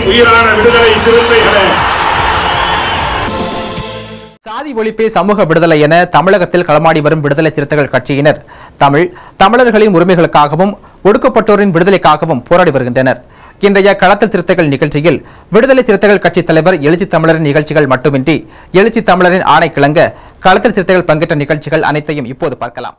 உயிரான விடுதலை சிறுத்தைகளே. சாதி ஒழிப்பே சமூக விடுதலை என தமிழகத்தில் களமாடி வரும் விடுதலை சிறுத்தைகள் கட்சியினர் தமிழர்களின் உரிமைகளுக்காகவும் ஒடுக்கப்பட்டோரின் விடுதலைக்காகவும் போராடி வருகின்றனர். இன்றைய களத்தில் சிறுத்தைகள் நிகழ்ச்சியில் விடுதலை சிறுத்தைகள் கட்சி தலைவர் எழுச்சி தமிழரின் நிகழ்ச்சிகள் மட்டுமின்றி எழுச்சி தமிழரின் ஆணை கிளங்க களத்தில் சிறுத்தைகள் பங்கேற்ற நிகழ்ச்சிகள் அனைத்தையும் இப்போது பார்க்கலாம்.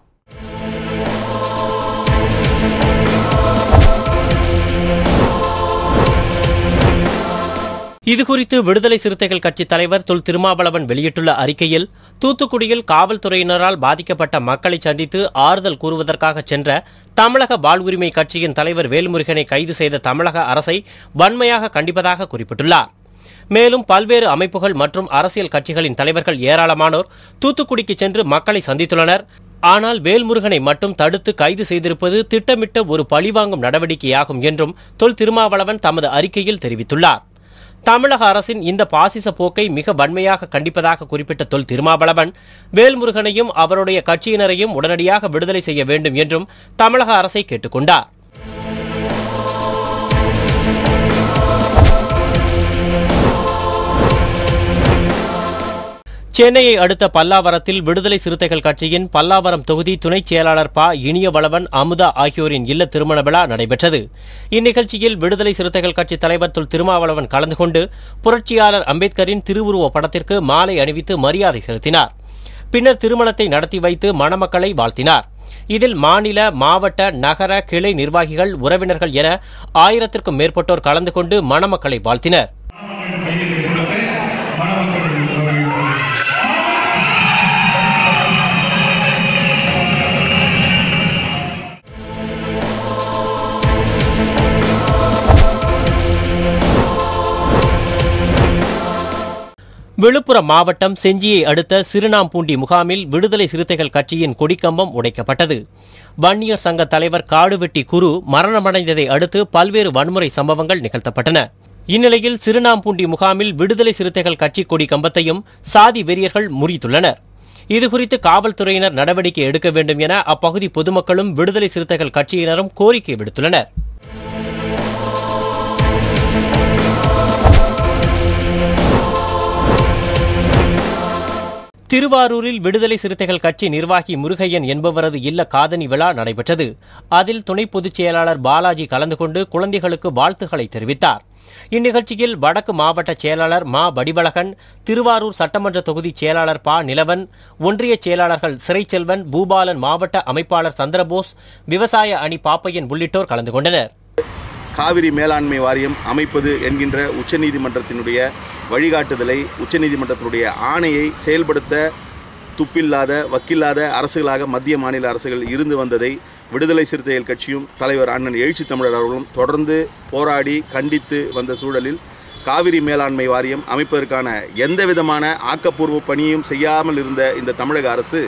இதுகுறித்து விடுதலை சிறுத்தைகள் கட்சி தலைவர் தொல் திருமாவளவன் வெளியிட்டுள்ள அறிக்கையில், தூத்துக்குடியில் காவல்துறையினரால் பாதிக்கப்பட்ட மக்களை சந்தித்து ஆறுதல் கூறுவதற்காக சென்ற தமிழக வாழ்வுரிமை கட்சியின் தலைவர் வேல்முருகனை கைது செய்த தமிழக அரசை வன்மையாக கண்டிப்பதாக குறிப்பிட்டுள்ளார். மேலும் பல்வேறு அமைப்புகள் மற்றும் அரசியல் கட்சிகளின் தலைவர்கள் ஏராளமானோர் தூத்துக்குடிக்கு சென்று மக்களை சந்தித்துள்ளனர். ஆனால் வேல்முருகனை மட்டும் தடுத்து கைது செய்திருப்பது திட்டமிட்ட ஒரு பழிவாங்கும் நடவடிக்கையாகும் என்றும் தொல் திருமாவளவன் தமது அறிக்கையில் தெரிவித்துள்ளார். தமிழக அரசின் இந்த பாசிச போக்கை மிக வன்மையாக கண்டிப்பதாக குறிப்பிட்ட தொல் திருமாவளவன், வேல்முருகனையும் அவருடைய கட்சியினரையும் உடனடியாக விடுதலை செய்ய வேண்டும் என்றும் தமிழக அரசை கேட்டுக்கொண்டார். சென்னையை அடுத்த பல்லாவரத்தில் விடுதலை சிறுத்தைகள் கட்சியின் பல்லாவரம் தொகுதி துணைச் செயலாளர் ப. இனியவளவன், அமுதா ஆகியோரின் இல்ல திருமண விழா நடைபெற்றது. இந்நிகழ்ச்சியில் விடுதலை சிறுத்தைகள் கட்சி தலைவர் தொல் திருமாவளவன் கலந்து கொண்டு புரட்சியாளர் அம்பேத்கரின் திருவுருவ படத்திற்கு மாலை அணிவித்து மரியாதை செலுத்தினார். பின்னர் திருமணத்தை நடத்தி வைத்து மணமக்களை வாழ்த்தினார். இதில் மாநில, மாவட்ட, நகர, கிளை நிர்வாகிகள், உறவினர்கள் என 1000க்கும் மேற்பட்டோர் கலந்து கொண்டு மணமக்களை வாழ்த்தினர். விழுப்புரம் மாவட்டம் செஞ்சியை அடுத்த சிறுநாம்பூண்டி முகாமில் விடுதலை சிறுத்தைகள் கட்சியின் கொடிக்கம்பம் உடைக்கப்பட்டது. வன்னியர் சங்க தலைவர் காடுவெட்டி குரு மரணமடைந்ததை அடுத்து பல்வேறு வன்முறை சம்பவங்கள் நிகழ்த்தப்பட்டன. இந்நிலையில் சிறுநாம்பூண்டி முகாமில் விடுதலை சிறுத்தைகள் கட்சி கொடி கம்பத்தையும் சாதி வெறியர்கள் முறித்துள்ளனர். இதுகுறித்து காவல்துறையினர் நடவடிக்கை எடுக்க வேண்டும் என அப்பகுதி பொதுமக்களும் விடுதலை சிறுத்தைகள் கட்சியினரும் கோரிக்கை விடுத்துள்ளனர். திருவாரூரில் விடுதலை சிறுத்தைகள் கட்சி நிர்வாகி முருகையன் என்பவரது இல்ல காதணி விழா நடைபெற்றது. அதில் துணை பொதுச் செயலாளர் பாலாஜி கலந்து கொண்டு குழந்தைகளுக்கு வாழ்த்துக்களை தெரிவித்தார். இந்நிகழ்ச்சியில் வடக்கு மாவட்ட செயலாளர் மா. வடிவழகன், திருவாரூர் சட்டமன்ற தொகுதி செயலாளர் ப. நிலவன், ஒன்றிய செயலாளர்கள் சிறைச்செல்வன், பூபாலன், மாவட்ட அமைப்பாளர் சந்திரபோஸ், விவசாய அணி பாப்பையன் உள்ளிட்டோர் கலந்து கொண்டனர். காவிரி மேலாண்மை வாரியம் அமைப்பது என்கின்ற உச்சநீதிமன்றத்தினுடைய வழிகாட்டுதலை, உச்சநீதிமன்றத்தினுடைய ஆணையை செயல்படுத்த துப்பில்லாத, வக்கில்லாத அரசுகளாக மத்திய மாநில அரசுகள் இருந்து வந்ததை விடுதலை சிறுத்தைகள் கட்சியும் தலைவர் அண்ணன் எழுச்சி தமிழர் அவர்களும் தொடர்ந்து போராடி கண்டித்து வந்த சூழலில் காவிரி மேலாண்மை வாரியம் அமைப்பதற்கான எந்த விதமான ஆக்கப்பூர்வ பணியும் செய்யாமல் இருந்த இந்த தமிழக அரசு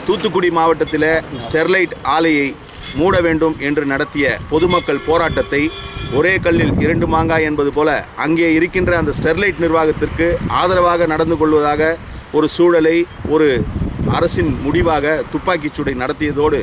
தூத்துக்குடி மாவட்டத்தில் ஸ்டெர்லைட் ஆலையை மூட வேண்டும் என்று நடத்திய பொதுமக்கள் போராட்டத்தை ஒரே கல்லில் 2 மாங்காய் என்பது போல அங்கே இருக்கின்ற அந்த ஸ்டெர்லைட் நிர்வாகத்திற்கு ஆதரவாக நடந்து கொள்வதாக ஒரு சூழலை ஒரு அரசின் முடிவாக துப்பாக்கிச் சூடை நடத்தியதோடு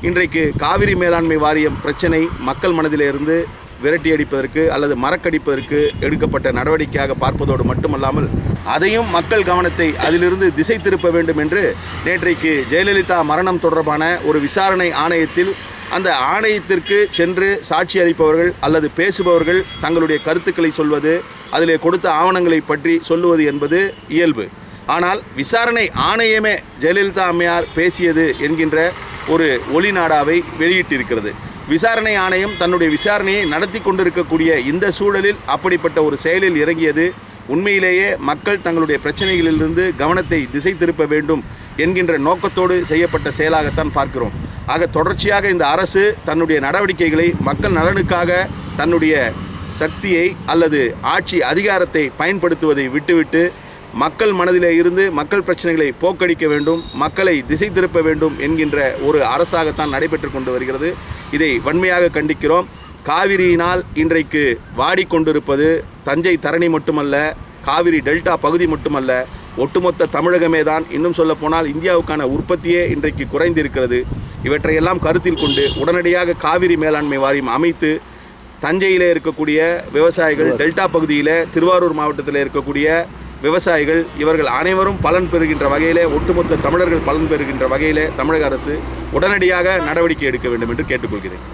இன்றைக்கு காவிரி மேலாண்மை வாரியம் பிரச்சனை மக்கள் மனதிலிருந்து விரட்டி அடிப்பதற்கு அல்லது மறக்கடிப்பதற்கு எடுக்கப்பட்ட நடவடிக்கையாக பார்ப்பதோடு மட்டுமல்லாமல் அதையும் மக்கள் கவனத்தை அதிலிருந்து திசை திருப்ப வேண்டும் என்று நேற்றைக்கு ஜெயலலிதா மரணம் தொடர்பான ஒரு விசாரணை ஆணையத்தில் அந்த ஆணையத்திற்கு சென்று சாட்சி அளிப்பவர்கள் அல்லது பேசுபவர்கள் தங்களுடைய கருத்துக்களை சொல்வது, அதிலே கொடுத்த ஆவணங்களை பற்றி சொல்லுவது என்பது இயல்பு. ஆனால் விசாரணை ஆணையமே ஜெயலலிதா அம்மையார் பேசியது என்கின்ற ஒரு ஒளிநாடாவை வெளியிட்டிருக்கிறது. விசாரணை ஆணையம் தன்னுடைய விசாரணையை நடத்தி கொண்டிருக்கக்கூடிய இந்த சூழலில் அப்படிப்பட்ட ஒரு செயலில் இறங்கியது உண்மையிலேயே மக்கள் தங்களுடைய பிரச்சனைகளிலிருந்து கவனத்தை திசை திருப்ப வேண்டும் என்கின்ற நோக்கத்தோடு செய்யப்பட்ட செயலாகத்தான் பார்க்கிறோம். ஆக தொடர்ச்சியாக இந்த அரசு தன்னுடைய நடவடிக்கைகளை மக்கள் நலனுக்காக தன்னுடைய சக்தியை அல்லது ஆட்சி அதிகாரத்தை பயன்படுத்துவதை விட்டுவிட்டு மக்கள் மனதிலே இருந்து மக்கள் பிரச்சனைகளை போக்கடிக்க வேண்டும், மக்களை திசை திருப்ப வேண்டும் என்கின்ற ஒரு அரசாகத்தான் நடைபெற்று கொண்டு வருகிறது. இதை வன்மையாக கண்டிக்கிறோம். காவிரியினால் இன்றைக்கு வாடிக்கொண்டிருப்பது தஞ்சை தரணி மட்டுமல்ல, காவிரி டெல்டா பகுதி மட்டுமல்ல, ஒட்டுமொத்த தமிழகமே தான். இன்னும் சொல்லப்போனால் இந்தியாவுக்கான உற்பத்தியே இன்றைக்கு குறைந்திருக்கிறது. இவற்றையெல்லாம் கருத்தில் கொண்டு உடனடியாக காவிரி மேலாண்மை வாரியம் அமைத்து தஞ்சையில் இருக்கக்கூடிய விவசாயிகள், டெல்டா பகுதியில் திருவாரூர் மாவட்டத்தில் இருக்கக்கூடிய விவசாயிகள், இவர்கள் அனைவரும் பலன் பெறுகின்ற வகையிலே, ஒட்டுமொத்த தமிழர்கள் பலன் பெறுகின்ற வகையிலே தமிழக அரசு உடனடியாக நடவடிக்கை எடுக்க வேண்டும் என்று கேட்டுக்கொள்கிறேன்.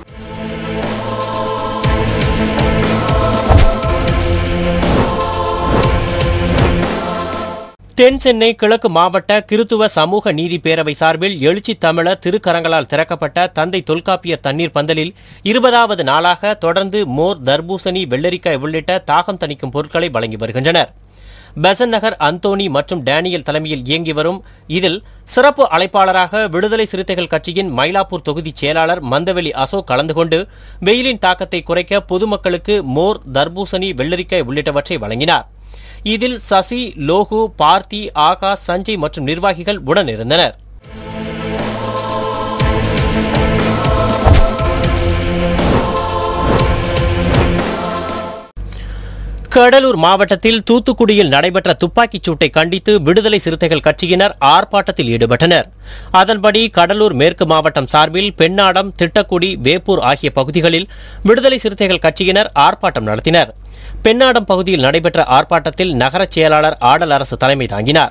தென் சென்னை கிழக்கு மாவட்ட கிறித்துவ சமூக நீதி பேரவை சார்பில் எழுச்சி தமிழர் திருக்கரங்களால் திறக்கப்பட்ட தந்தை தொல்காப்பியர் தண்ணீர் பந்தலில் 20வது நாளாக தொடர்ந்து மோர், தர்பூசணி, வெள்ளரிக்காய் உள்ளிட்ட தாகம் தணிக்கும் பொருட்களை வழங்கி வருகின்றனர். பெசன் நகர் அந்தோனி மற்றும் டேனியல் தலைமையில் இயங்கி வரும் இதில் சிறப்பு அழைப்பாளராக விடுதலை சிறுத்தைகள் கட்சியின் மயிலாப்பூர் தொகுதி செயலாளர் மந்தவெளி அசோக் கலந்து கொண்டு வெயிலின் தாக்கத்தை குறைக்க பொதுமக்களுக்கு மோர், தர்பூசணி, வெள்ளரிக்காய் உள்ளிட்டவற்றை வழங்கினார். இதில் சசி, லோகு, பார்த்தி, ஆகாஷ், சஞ்சய் மற்றும் நிர்வாகிகள் உடனிருந்தனர். கடலூர் மாவட்டத்தில் தூத்துக்குடியில் நடைபெற்ற துப்பாக்கிச் சூட்டை கண்டித்து விடுதலை சிறுத்தைகள் கட்சியினர் ஆர்ப்பாட்டத்தில் ஈடுபட்டனர். அதன்படி கடலூர் மேற்கு மாவட்டம் சார்பில் பெண்ணாடம், திட்டக்குடி, வேப்பூர் ஆகிய பகுதிகளில் விடுதலை சிறுத்தைகள் கட்சியினர் ஆர்ப்பாட்டம் நடத்தினர். பெண்ணாடம் பகுதியில் நடைபெற்ற ஆர்ப்பாட்டத்தில் நகரச் செயலாளர் ஆடல் அரசு தலைமை தாங்கினார்.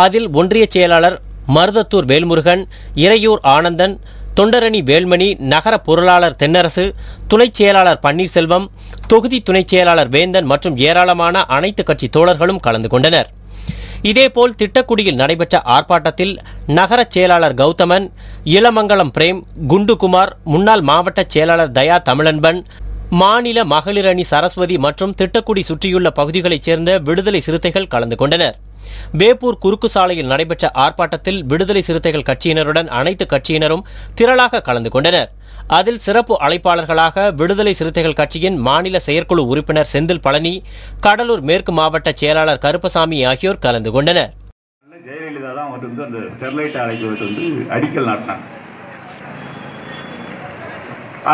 அதில் ஒன்றிய செயலாளர் மருதத்தூர் வேல்முருகன், இறையூர் ஆனந்தன், தொண்டரணி வேல்மணி, நகர பொருளாளர் தென்னரசு, துணைச் செயலாளர் பன்னீர்செல்வம், தொகுதி துணைச் செயலாளர் வேந்தன் மற்றும் ஏராளமான அனைத்து கட்சி தோழர்களும் கலந்து கொண்டனர். இதேபோல் திட்டக்குடியில் நடைபெற்ற ஆர்ப்பாட்டத்தில் நகரச் செயலாளர் கௌதமன், இளமங்கலம் பிரேம், குண்டுகுமார், முன்னாள் மாவட்ட செயலாளர் தயா தமிழன்பன், மாநில மகளிர் அணி சரஸ்வதி மற்றும் திட்டக்குடி சுற்றியுள்ள பகுதிகளைச் சேர்ந்த விடுதலை சிறுத்தைகள் கலந்து கொண்டனர். வேப்பூர் குறுக்கு சாலையில் நடைபெற்ற ஆர்ப்பாட்டத்தில் விடுதலை சிறுத்தைகள் கட்சியினருடன் அனைத்து கட்சியினரும் திரளாக கலந்து கொண்டனர். அதில் சிறப்பு அழைப்பாளர்களாக விடுதலை சிறுத்தைகள் கட்சியின் மாநில செயற்குழு உறுப்பினர் செந்தில் பழனி, கடலூர் மேற்கு மாவட்ட செயலாளர் கருப்பசாமி ஆகியோர் கலந்து கொண்டனர். ஜெயலலிதா தான் அந்த ஸ்டெர்லைட் ஆலைக்கு அடிக்கல் நாட்டினார்.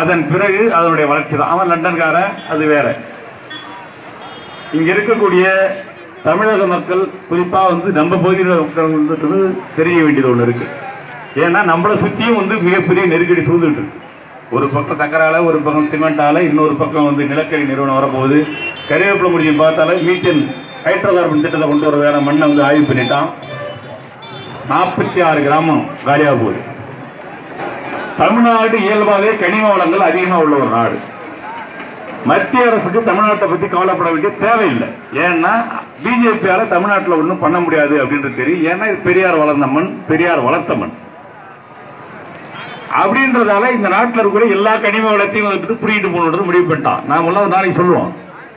அதன் பிறகு அதனுடைய வளர்ச்சி தான். அவன் லண்டன்காரன், அது வேற. இங்க இருக்கக்கூடிய தமிழக மக்கள் குறிப்பாக நம்ம பகுதியில் மக்கள் தெரிய வேண்டியது ஒன்று இருக்கு. ஏன்னா நம்மளை சுற்றியும் மிகப்பெரிய நெருக்கடி சூழ்ந்துட்டு இருக்கு. ஒரு பக்கம் சக்கரால, ஒரு பக்கம் சிமெண்ட் ஆலை, இன்னொரு பக்கம் நிலக்கரி நிறுவனம் வரப்போகுது. கருவேப்பிலை முடிஞ்சு பார்த்தாலே மீத்தேன் ஹைட்ரோகார்பன் திட்டத்தை கொண்டு வர வேற மண்ணை ஆய்வு பண்ணிட்டான். 46 கிராமம் காலியாக போகுது. தமிழ்நாடு இயல்பாகவே கனிம வளங்கள் அதிகமாக உள்ள ஒரு நாடு. மத்திய அரசுக்கு தமிழ்நாட்டை பற்றி கவலைப்பட வேண்டிய தேவையில்லை. ஏன்னா பிஜேபியால தமிழ்நாட்டில் ஒன்றும் பண்ண முடியாது அப்படின்றது தெரியும். ஏன்னா இது பெரியார் வளர்ந்த மண், பெரியார் வளர்த்த மண். அப்படின்றதால இந்த நாட்டில் இருக்கிற எல்லா கனிம வளத்தையும் புரியிட்டு போகணுன்றது முடிவு பண்ணிட்டான். நாம எல்லாம் ஒரு நாளைக்கு சொல்லுவோம்,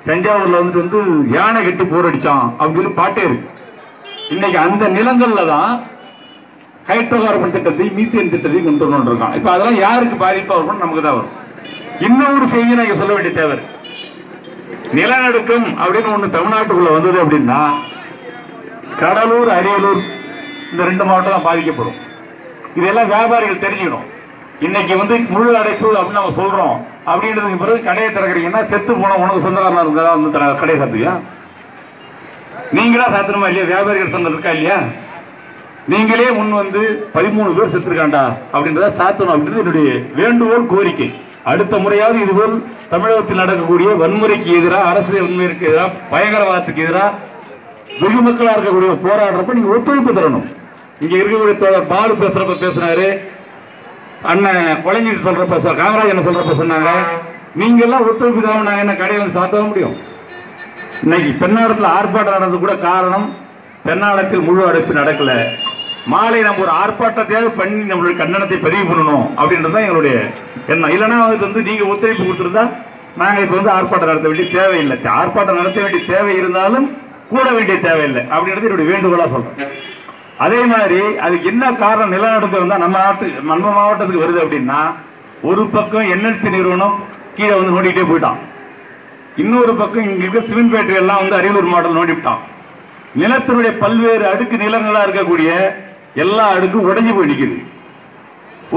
தஞ்சாவூர்ல யானை கட்டி போர் அடிச்சான் அப்படின்னு சொல்லி பாட்டே இருக்கு. இன்னைக்கு அந்த நிலங்கள்ல தான் ஹைட்ரோகார்பன் திட்டத்தை, மீத்தேன் திட்டத்தையும் கொண்டு வரணும் இருக்கான். இப்ப அதெல்லாம் யாருக்கு பாதிப்பா வரும்? நமக்கு தான் வரும். இன்னொரு செய்தி நான் சொல்ல வேண்டிய தேவை. நிலநடுக்கம் அப்படின்னு ஒண்ணு தமிழ்நாட்டுக்குள்ள வந்தது அப்படின்னா கடலூர், அரியலூர் இந்த 2 மாவட்டம் தான் பாதிக்கப்படும். இதெல்லாம் வியாபாரிகள் தெரிஞ்சுக்கணும். இன்னைக்கு முழு அடைப்பு அப்படின்னு நம்ம சொல்றோம். அப்படின்றதுக்கு பிறகு கடையை திறக்கிறீங்கன்னா செத்து போன உனக்கு சொந்தக்காரனா இருந்தா கடையை சாத்துவியா? நீங்களா சாத்தணுமா இல்லையா? வியாபாரிகள் சங்கம் இருக்கா இல்லையா? நீங்களே முன் 13 பேர் செத்துருக்காண்டா அப்படின்றத சாத்தணும் அப்படின்றது என்னுடைய வேண்டுகோள், கோரிக்கை. அடுத்த முறையாவது இதுபோல் தமிழகத்தில் நடக்கக்கூடிய வன்முறைக்கு எதிராக, அரசியல் வன்முறைக்கு எதிராக, பயங்கரவாதத்துக்கு எதிராக வெகு மக்களாக இருக்கக்கூடிய போராடுறப்ப நீங்க ஒத்துழைப்பு தரணும். இங்க இருக்கக்கூடிய தோழர் பாலு பேசுறாரு, அண்ணன் கொலைஞ்சிட்டு சொல்றப்ப, காமராஜ் என்ன சொல்றப்ப சொன்னாங்க, நீங்க எல்லாம் ஒத்துழைப்பு தான் நாங்க என்ன கடையை சாத்த முடியும். இன்னைக்கு பெண்ணாடத்தில் ஆர்ப்பாட்டம் நடந்தது கூட காரணம், பெண்ணாடத்தில் முழு அடைப்பு நடக்கல. மாலை நம்ம ஒரு ஆர்ப்பாட்டத்தையாவது பண்ணி நம்மளுடைய கண்டனத்தை பதிவு பண்ணணும் அப்படின்றது தான் எங்களுடைய எண்ணம். இல்லைன்னா நீங்க ஒத்துழைப்பு கொடுத்துருந்தா நாங்க இப்ப ஆர்ப்பாட்டம் நடத்த வேண்டிய தேவையில்லை. ஆர்ப்பாட்டம் நடத்த வேண்டிய தேவை இருந்தாலும் கூட வேண்டிய தேவையில்லை அப்படின்றது என்னுடைய வேண்டுகோளா சொல்றேன். அதே மாதிரி அதுக்கு என்ன காரணம், நிலநடுக்கம் வந்தா நம்ம மாவட்டத்துக்கு வருது அப்படின்னா, ஒரு பக்கம் என்எல்சி நிறுவனம் கீழே நோண்டிக்கிட்டே போயிட்டான். இன்னொரு பக்கம் இங்க இருக்க சிமெண்ட் ஃபேக்டரி எல்லாம் அரியலூர் மாவட்டம் நோண்டிவிட்டான். நிலத்தினுடைய பல்வேறு அடுக்கு நிலங்களா இருக்கக்கூடிய எல்லா அடுக்கும் உடைஞ்சு போய் நிற்குது.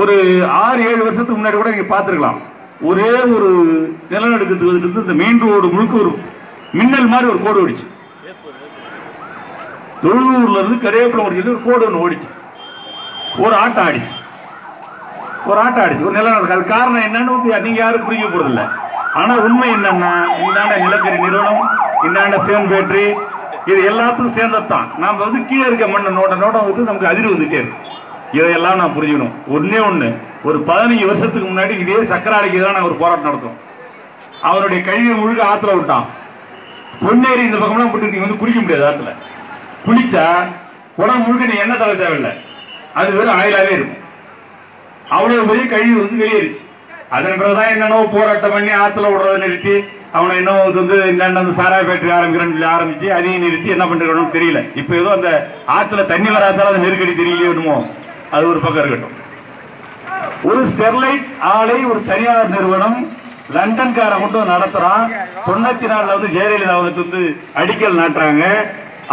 ஒரு 6-7 வருஷத்துக்கு முன்னாடி கூட நீங்க பார்த்துருக்கலாம், ஒரே ஒரு நிலநடுக்கத்துக்கு இந்த மெயின் ரோடு முழுக்க ஒரு மின்னல் மாதிரி ஒரு கோடு ஓடிச்சு. தொழுவூர்ல இருந்து கருவேப்பிலை முடிஞ்சு ஒரு கோடு ஒன்று ஓடிச்சு. ஒரு ஆட்டம் ஆடிச்சு, ஒரு நிலநடுக்கம். அது காரணம் என்னன்னு நீங்க யாரும் புரிஞ்ச போறது இல்லை. ஆனா உண்மை என்னன்னா, இந்தாண்ட நிலக்கரி நிறுவனம், இந்தாண்ட சேன் பேட்டரி, இது எல்லாத்துக்கும் சேர்ந்ததான். நாம் வந்து கீழே இருக்க மண்ணை நோட்டம் வந்துட்டு நமக்கு அதிர்வு வந்துட்டே இருக்கு. இதையெல்லாம் நான் புரிஞ்சுக்கணும். ஒண்ணு ஒரு 15 வருஷத்துக்கு முன்னாடி இதே சக்கராலைக்கு தான் ஒரு போராட்டம் நடத்தும். அவனுடைய கழிவு முழுக்க ஆத்துல விட்டான். பொன்னேரி இந்த பக்கம்லாம் போட்டு நீங்க வந்து குளிக்க முடியாது. ஆத்துல குளிச்சா உடம்பு முழுக்க நீ எண்ணெய் தலை தேவையில்லை, அது வெறும் ஆயிலாவே இருக்கும். அவ்வளவு பெரிய கழிவு வந்து வெளியேறிச்சு. அதன் பிறகுதான் என்னென்னோ போராட்டம் பண்ணி ஆத்துல விடுறதை நிறுத்தி, அவனை இன்னும் வந்து என்னென்ன சாராய ஃபேக்டரி ஆரம்பிக்கிறேன்னு சொல்லி ஆரம்பிச்சு அதையும் நிறுத்தி என்ன பண்ணிருக்கணும்னு தெரியல. இப்போ ஏதோ அந்த ஆத்துல தண்ணி வராதால அந்த நெருக்கடி தெரியலையே என்னமோ, அது ஒரு பக்கம் இருக்கட்டும். ஒரு ஸ்டெர்லைட் ஆலை ஒரு தனியார் நிறுவனம் லண்டன்கார மட்டும் நடத்துறான். 94 வந்து ஜெயலலிதா வந்து அடிக்கல் நாட்டுறாங்க.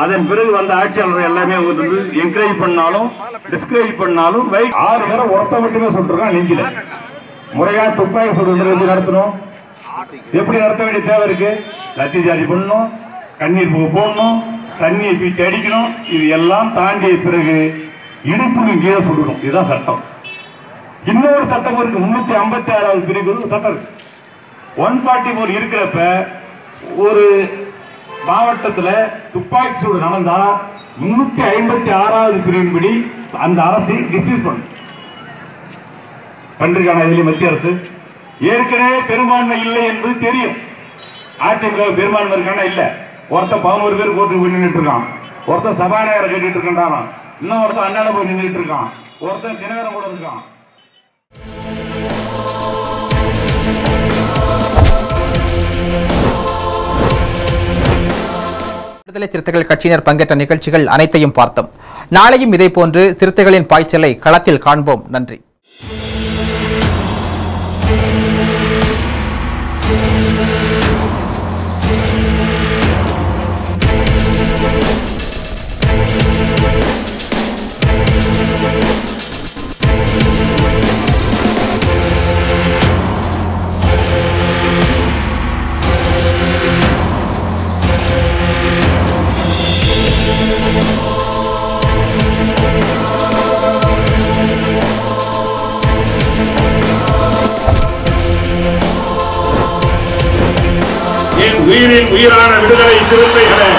அதன் பிறகு வந்த ஆட்சியாளர்கள் எல்லாமே வந்து என்கரேஜ் பண்ணாலும் டிஸ்கரேஜ் பண்ணாலும் 6 பேரை ஒருத்த மட்டுமே சொல்லிருக்கான். நெஞ்சில முறையா துப்பாக்கி சூடு எப்படி நடத்தணும், எப்படி நடத்த வேண்டிய தேவை இருக்கு. லத்தி சார்ஜ் பண்ணணும், கண்ணீர் புகை போடணும், தண்ணியை பீச்சு அடிக்கணும். இது எல்லாம் தாண்டிய பிறகு இடுப்புக்கு கீழே சுடணும். இதுதான் சட்டம். இன்னொரு சட்டம் இருக்கு, 356வது பிரிவு சட்டம் இருக்கு. 144 இருக்கிறப்ப ஒரு மாவட்டத்தில் துப்பாக்கி சூடு நடந்தா 356வது பிரிவின்படி அந்த அரசை டிஸ்மிஸ் பண்ணும். பண்டிருக்கான இதில் மத்திய அரசு ஏற்கனவே பெரும்பான்மை இல்லை என்பது தெரியும். அதிமுக பெரும்பான்மை இருக்கான இல்ல. ஒருத்தன் 11 பேர் கோர்ட்டுக்கு போய் நின்றுட்டு இருக்கான், ஒருத்தன் சபாநாயகரை கேட்டுட்டு இருக்கான், இன்னும் ஒருத்தன் அண்ணாட போய் நின்றுட்டு இருக்கான், ஒருத்தன் தினகரன் கூட இருக்கான். விடுதலை சிறுத்தைகள் கட்சியினர் பங்கேற்ற நிகழ்ச்சிகள் அனைத்தையும் பார்த்தோம். நாளையும் இதேபோன்று சிறுத்தைகளின் பாய்ச்சலை களத்தில் காண்போம். நன்றி. உயிரின் உயிரான விடுதலை சிறுத்தைகளே,